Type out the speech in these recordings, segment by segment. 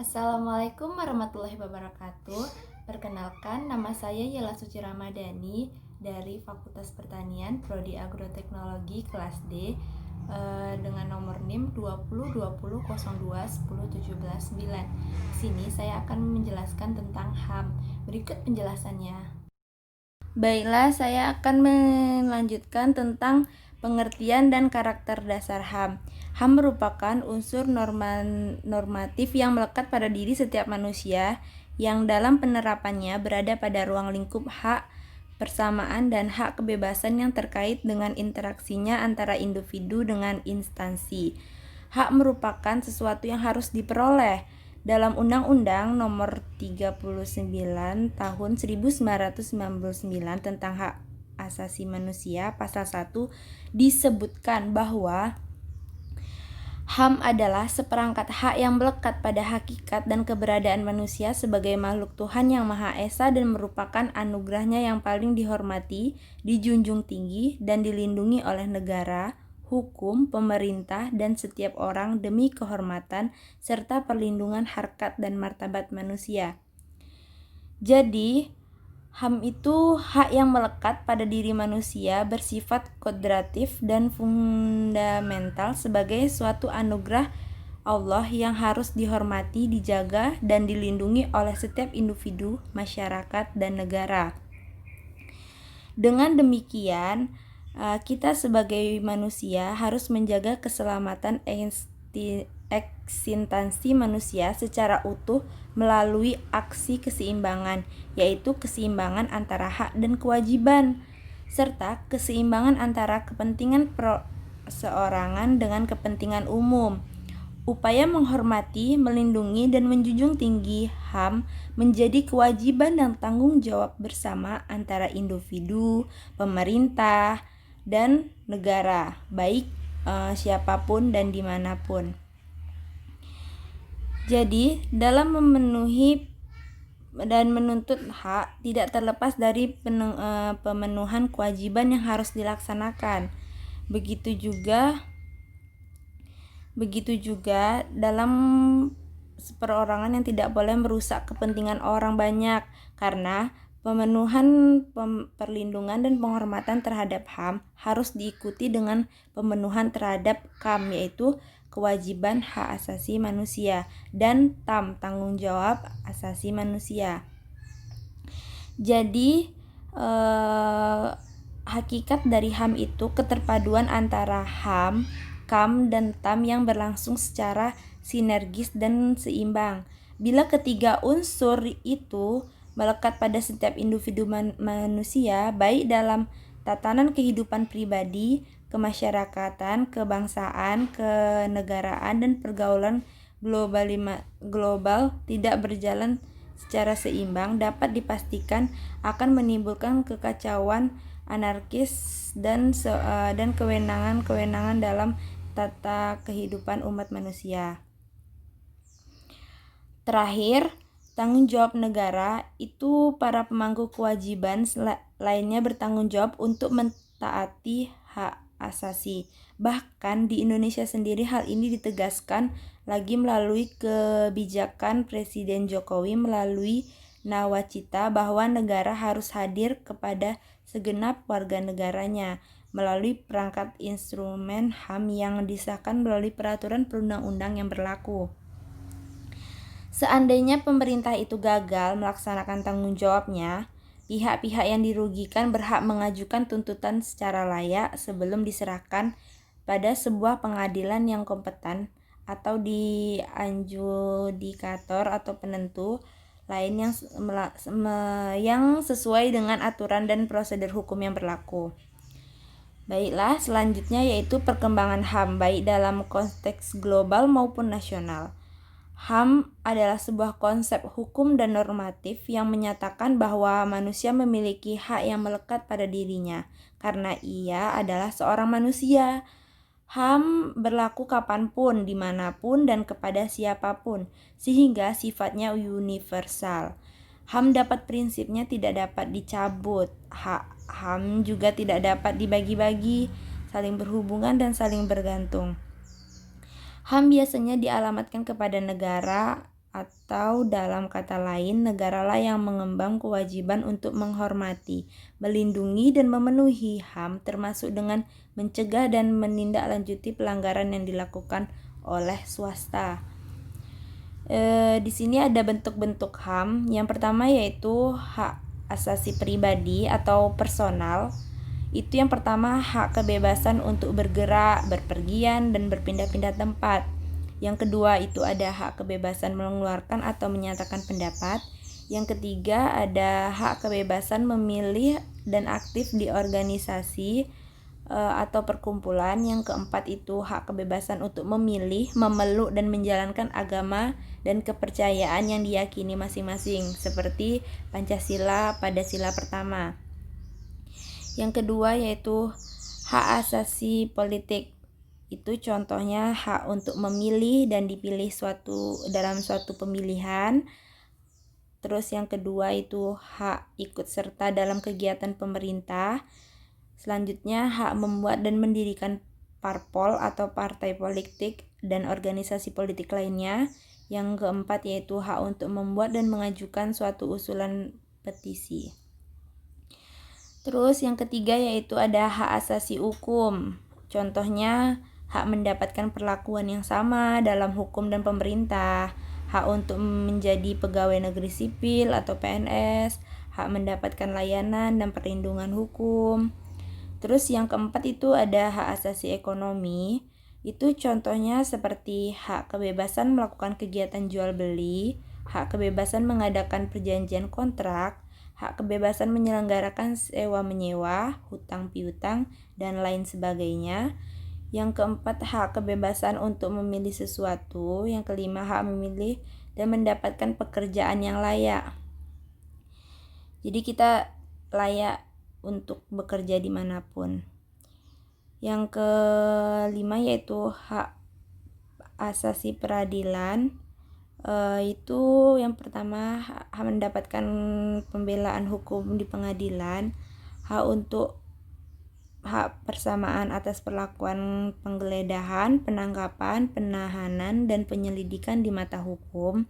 Assalamualaikum warahmatullahi wabarakatuh. Perkenalkan, nama saya Yela Suci Ramadhani dari Fakultas Pertanian Prodi Agroteknologi kelas D dengan nomor NIM 202002010179. Di sini saya akan menjelaskan tentang HAM. Berikut penjelasannya. Baiklah, saya akan melanjutkan tentang pengertian dan karakter dasar HAM. HAM merupakan unsur normatif yang melekat pada diri setiap manusia yang dalam penerapannya berada pada ruang lingkup hak persamaan dan hak kebebasan yang terkait dengan interaksinya antara individu dengan instansi. Hak merupakan sesuatu yang harus diperoleh. Dalam Undang-Undang Nomor 39 Tahun 1999 tentang Hak Asasi Manusia Pasal 1 disebutkan bahwa HAM adalah seperangkat hak yang melekat pada hakikat dan keberadaan manusia sebagai makhluk Tuhan yang Maha Esa dan merupakan anugerahnya yang paling dihormati, dijunjung tinggi, dan dilindungi oleh negara, hukum, pemerintah, dan setiap orang demi kehormatan serta perlindungan harkat dan martabat manusia. Jadi, HAM itu hak yang melekat pada diri manusia, bersifat kodratif dan fundamental sebagai suatu anugerah Allah yang harus dihormati, dijaga, dan dilindungi oleh setiap individu, masyarakat, dan negara. Dengan demikian, kita sebagai manusia harus menjaga keselamatan eksistensi manusia secara utuh melalui aksi keseimbangan, yaitu keseimbangan antara hak dan kewajiban, serta keseimbangan antara kepentingan perseorangan dengan kepentingan umum. Upaya menghormati, melindungi, dan menjunjung tinggi HAM menjadi kewajiban dan tanggung jawab bersama antara individu, pemerintah, dan negara, baik siapapun dan dimanapun. Jadi, dalam memenuhi dan menuntut hak tidak terlepas dari pemenuhan kewajiban yang harus dilaksanakan. Begitu juga dalam perorangan yang tidak boleh merusak kepentingan orang banyak, karena pemenuhan perlindungan dan penghormatan terhadap HAM harus diikuti dengan pemenuhan terhadap KAM, yaitu kewajiban hak asasi manusia, dan TAM, tanggung jawab asasi manusia. Jadi hakikat dari HAM itu keterpaduan antara HAM, KAM, dan TAM yang berlangsung secara sinergis dan seimbang. Bila ketiga unsur itu melekat pada setiap individu manusia, baik dalam tatanan kehidupan pribadi, kemasyarakatan, kebangsaan, kenegaraan, dan pergaulan global tidak berjalan secara seimbang, dapat dipastikan akan menimbulkan kekacauan, anarkis, dan kewenangan-kewenangan dalam tata kehidupan umat manusia. Terakhir, tanggung jawab negara itu para pemangku kewajiban lainnya bertanggung jawab untuk mentaati hak asasi. Bahkan di Indonesia sendiri hal ini ditegaskan lagi melalui kebijakan Presiden Jokowi melalui nawacita bahwa negara harus hadir kepada segenap warga negaranya melalui perangkat instrumen HAM yang disahkan melalui peraturan perundang-undang yang berlaku. Seandainya pemerintah itu gagal melaksanakan tanggung jawabnya, pihak-pihak yang dirugikan berhak mengajukan tuntutan secara layak sebelum diserahkan pada sebuah pengadilan yang kompeten atau di adjudikator atau penentu lain yang sesuai dengan aturan dan prosedur hukum yang berlaku. Baiklah, selanjutnya yaitu perkembangan HAM baik dalam konteks global maupun nasional. HAM adalah sebuah konsep hukum dan normatif yang menyatakan bahwa manusia memiliki hak yang melekat pada dirinya karena ia adalah seorang manusia. HAM berlaku kapanpun, dimanapun, dan kepada siapapun, sehingga sifatnya universal. HAM dapat prinsipnya tidak dapat dicabut. HAM juga tidak dapat dibagi-bagi, saling berhubungan dan saling bergantung. HAM biasanya dialamatkan kepada negara atau dalam kata lain, negaralah yang mengemban kewajiban untuk menghormati, melindungi, dan memenuhi HAM, termasuk dengan mencegah dan menindaklanjuti pelanggaran yang dilakukan oleh swasta. Di sini ada bentuk-bentuk HAM. Yang pertama yaitu hak asasi pribadi atau personal. Itu yang pertama, hak kebebasan untuk bergerak, berpergian, dan berpindah-pindah tempat. Yang kedua itu ada hak kebebasan mengeluarkan atau menyatakan pendapat. Yang ketiga ada hak kebebasan memilih dan aktif di organisasi atau perkumpulan. Yang keempat itu hak kebebasan untuk memilih, memeluk, dan menjalankan agama dan kepercayaan yang diyakini masing-masing, seperti Pancasila pada sila pertama. Yang kedua yaitu hak asasi politik. Itu contohnya hak untuk memilih dan dipilih dalam suatu pemilihan. Terus yang kedua itu hak ikut serta dalam kegiatan pemerintah. Selanjutnya hak membuat dan mendirikan parpol atau partai politik dan organisasi politik lainnya. Yang keempat yaitu hak untuk membuat dan mengajukan suatu usulan petisi. Terus yang ketiga yaitu ada hak asasi hukum. Contohnya hak mendapatkan perlakuan yang sama dalam hukum dan pemerintah, hak untuk menjadi pegawai negeri sipil atau PNS, hak mendapatkan layanan dan perlindungan hukum. Terus yang keempat itu ada hak asasi ekonomi. Itu contohnya seperti hak kebebasan melakukan kegiatan jual beli, hak kebebasan mengadakan perjanjian kontrak, hak kebebasan menyelenggarakan sewa menyewa, hutang piutang, dan lain sebagainya. Yang keempat, hak kebebasan untuk memilih sesuatu. Yang kelima, hak memilih dan mendapatkan pekerjaan yang layak. Jadi kita layak untuk bekerja dimanapun. Yang kelima yaitu hak asasi peradilan. Itu yang pertama hak mendapatkan pembelaan hukum di pengadilan, hak persamaan atas perlakuan penggeledahan, penangkapan, penahanan, dan penyelidikan di mata hukum.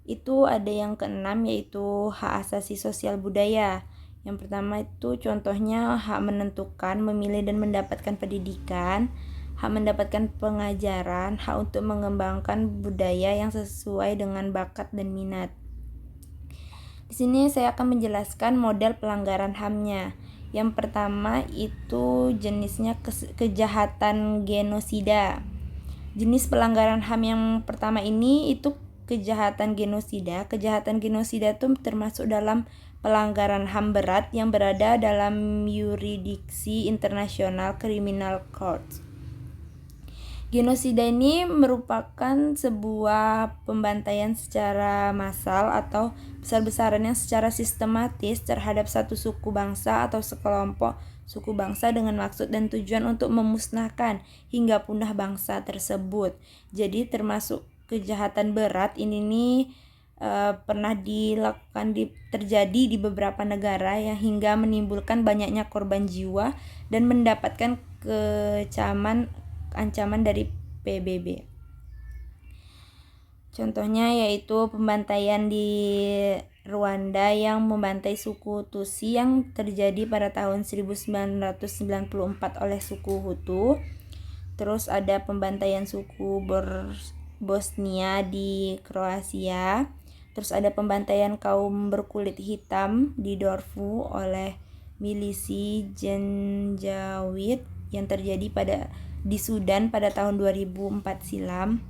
Itu ada yang keenam yaitu hak asasi sosial budaya. Yang pertama itu contohnya hak menentukan, memilih, dan mendapatkan pendidikan, hak mendapatkan pengajaran, hak untuk mengembangkan budaya yang sesuai dengan bakat dan minat. Di sini saya akan menjelaskan model pelanggaran HAM-nya. Yang pertama itu jenisnya kejahatan genosida. Jenis pelanggaran HAM yang pertama ini itu kejahatan genosida. Kejahatan genosida itu termasuk dalam pelanggaran HAM berat yang berada dalam yurisdiksi International Criminal Court. Genosida ini merupakan sebuah pembantaian secara massal atau besar-besaran yang secara sistematis terhadap satu suku bangsa atau sekelompok suku bangsa dengan maksud dan tujuan untuk memusnahkan hingga punah bangsa tersebut. Jadi termasuk kejahatan berat ini pernah terjadi di beberapa negara yang hingga menimbulkan banyaknya korban jiwa dan mendapatkan ancaman dari PBB. Contohnya yaitu pembantaian di Rwanda yang membantai suku Tutsi yang terjadi pada tahun 1994 oleh suku Hutu. Terus ada pembantaian suku Bosnia di Kroasia. Terus ada pembantaian kaum berkulit hitam di Darfur oleh milisi Janjaweed yang terjadi di Sudan pada tahun 2004 silam.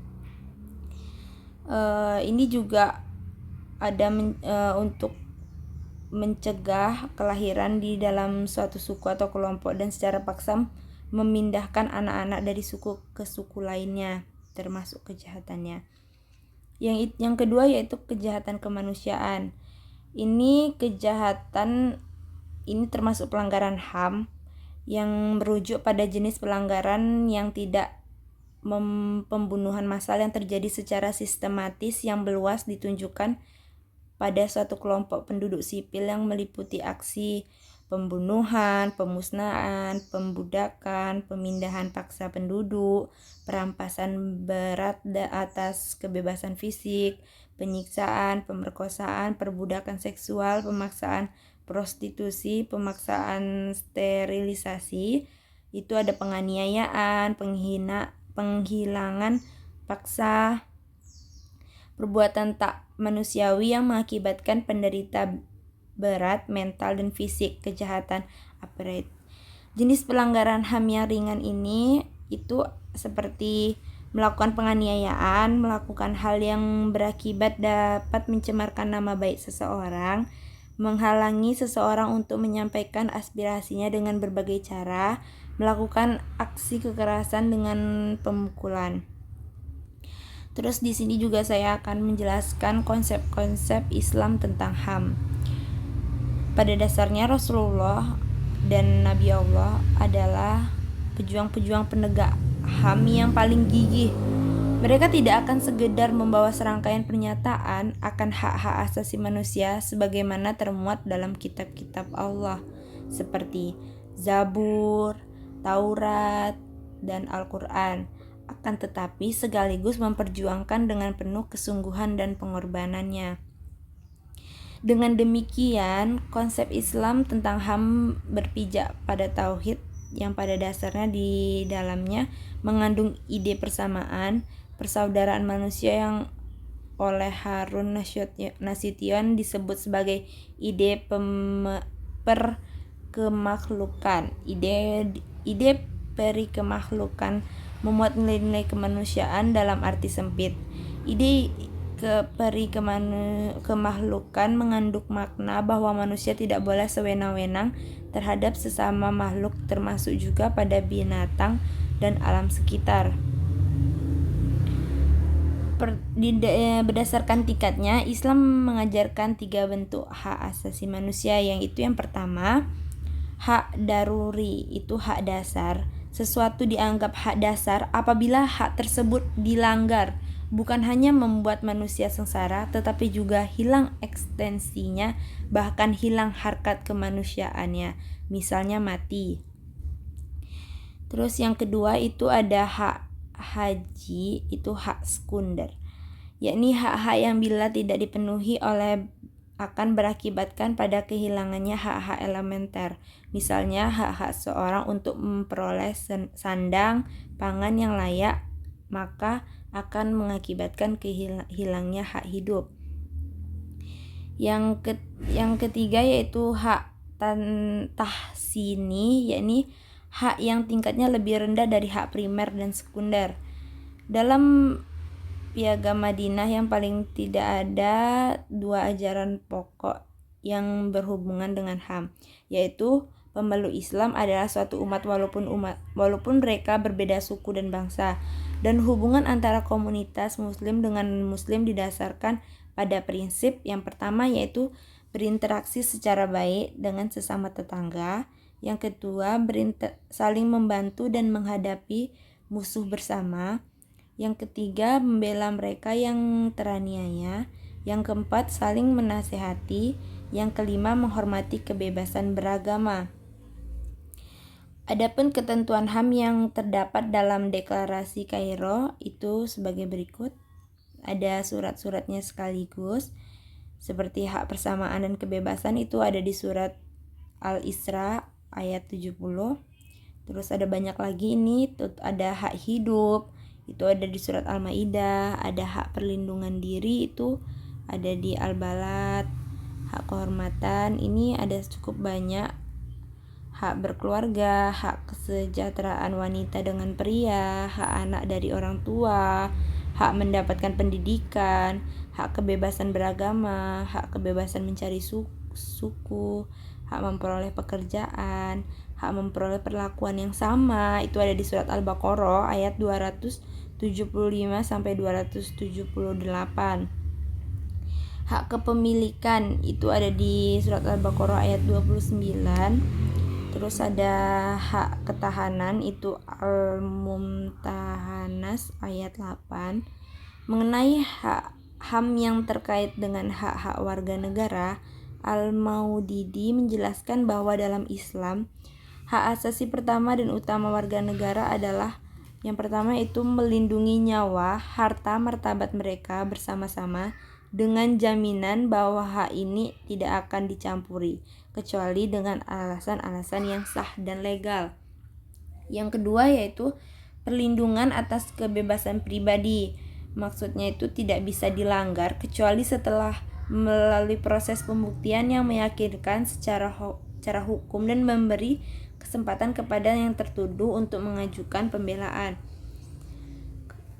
Ini juga ada untuk mencegah kelahiran di dalam suatu suku atau kelompok dan secara paksa memindahkan anak-anak dari suku ke suku lainnya, termasuk kejahatannya. Yang kedua yaitu kejahatan kemanusiaan. Ini termasuk pelanggaran HAM yang merujuk pada jenis pelanggaran yang tidak pembunuhan massal yang terjadi secara sistematis yang meluas ditunjukkan pada suatu kelompok penduduk sipil yang meliputi aksi pembunuhan, pemusnahan, pembudakan, pemindahan paksa penduduk, perampasan berat atas kebebasan fisik, penyiksaan, pemerkosaan, perbudakan seksual, pemaksaan prostitusi, pemaksaan sterilisasi, itu ada penganiayaan, penghilangan paksa, perbuatan tak manusiawi yang mengakibatkan penderita berat mental dan fisik, kejahatan apartheid. Jenis pelanggaran HAM yang ringan ini itu seperti melakukan penganiayaan, melakukan hal yang berakibat dapat mencemarkan nama baik seseorang, menghalangi seseorang untuk menyampaikan aspirasinya dengan berbagai cara, melakukan aksi kekerasan dengan pemukulan. Terus di sini juga saya akan menjelaskan konsep-konsep Islam tentang HAM. Pada dasarnya Rasulullah dan Nabi Allah adalah pejuang-pejuang penegak HAM yang paling gigih. Mereka tidak akan sekedar membawa serangkaian pernyataan akan hak-hak asasi manusia sebagaimana termuat dalam kitab-kitab Allah seperti Zabur, Taurat, dan Al-Quran, akan tetapi sekaligus memperjuangkan dengan penuh kesungguhan dan pengorbanannya. Dengan demikian, konsep Islam tentang HAM berpijak pada tauhid yang pada dasarnya di dalamnya mengandung ide persamaan, persaudaraan manusia yang oleh Harun Nasution disebut sebagai ide perkemakhlukan. Ide perikemakhlukan memuat nilai-nilai kemanusiaan dalam arti sempit. Ide perikemakhlukan mengandung makna bahwa manusia tidak boleh sewenang-wenang terhadap sesama makhluk, termasuk juga pada binatang dan alam sekitar. Berdasarkan tingkatnya, Islam mengajarkan 3 bentuk hak asasi manusia, yang itu yang pertama, hak daruri, itu hak dasar. Sesuatu dianggap hak dasar apabila hak tersebut dilanggar, bukan hanya membuat manusia sengsara, tetapi juga hilang ekstensinya, bahkan hilang harkat kemanusiaannya, misalnya mati. Terus yang kedua itu ada hak haji, itu hak sekunder, yakni hak-hak yang bila tidak dipenuhi oleh akan berakibatkan pada kehilangannya hak-hak elementer, misalnya hak-hak seorang untuk memperoleh sandang, pangan yang layak, maka akan mengakibatkan hilangnya hak hidup. Yang ketiga yaitu hak tahsini, yakni hak yang tingkatnya lebih rendah dari hak primer dan sekunder. Dalam Piagam Madinah yang paling tidak ada 2 ajaran pokok yang berhubungan dengan HAM, yaitu pemeluk Islam adalah suatu umat walaupun mereka berbeda suku dan bangsa, dan hubungan antara komunitas muslim dengan muslim didasarkan pada prinsip yang pertama, yaitu berinteraksi secara baik dengan sesama tetangga. Yang kedua, saling membantu dan menghadapi musuh bersama. Yang ketiga, membela mereka yang teraniaya. Yang keempat, saling menasehati. Yang kelima, menghormati kebebasan beragama. Adapun ketentuan HAM yang terdapat dalam Deklarasi Kairo itu sebagai berikut. Ada surat-suratnya sekaligus, seperti hak persamaan dan kebebasan itu ada di surat Al-Isra ayat 70. Terus ada banyak lagi ini, ada hak hidup, itu ada di surat Al-Maidah. Ada hak perlindungan diri, itu ada di Al-Balad. Hak kehormatan, ini ada cukup banyak. Hak berkeluarga, hak kesejahteraan wanita dengan pria, hak anak dari orang tua, hak mendapatkan pendidikan, hak kebebasan beragama, hak kebebasan mencari suku, hak memperoleh pekerjaan, hak memperoleh perlakuan yang sama, itu ada di surat Al-Baqarah ayat 275 sampai 278. Hak kepemilikan itu ada di surat Al-Baqarah ayat 29. Terus ada hak ketahanan, itu Al-Mumtahanas ayat 8. Mengenai hak HAM yang terkait dengan hak-hak warga negara, Al-Maudidi menjelaskan bahwa dalam Islam, hak asasi pertama dan utama warga negara adalah yang pertama itu melindungi nyawa, harta, martabat mereka bersama-sama dengan jaminan bahwa hak ini tidak akan dicampuri kecuali dengan alasan-alasan yang sah dan legal. Yang kedua yaitu perlindungan atas kebebasan pribadi. Maksudnya itu tidak bisa dilanggar kecuali setelah melalui proses pembuktian yang meyakinkan secara hukum dan memberi kesempatan kepada yang tertuduh untuk mengajukan pembelaan.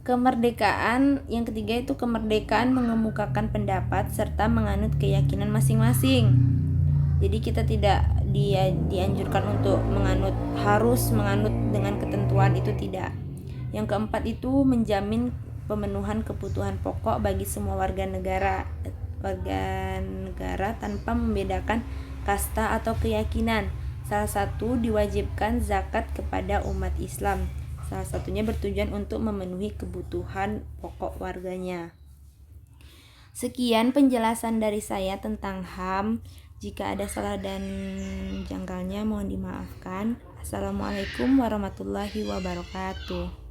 Kemerdekaan yang ketiga itu kemerdekaan mengemukakan pendapat serta menganut keyakinan masing-masing. Jadi kita tidak dianjurkan untuk harus menganut dengan ketentuan itu, tidak. Yang keempat itu menjamin pemenuhan kebutuhan pokok bagi semua warga negara tanpa membedakan kasta atau keyakinan. Salah satu diwajibkan zakat kepada umat Islam. Salah satunya bertujuan untuk memenuhi kebutuhan pokok warganya. Sekian penjelasan dari saya tentang HAM. Jika ada salah dan janggalnya mohon dimaafkan. Assalamualaikum warahmatullahi wabarakatuh.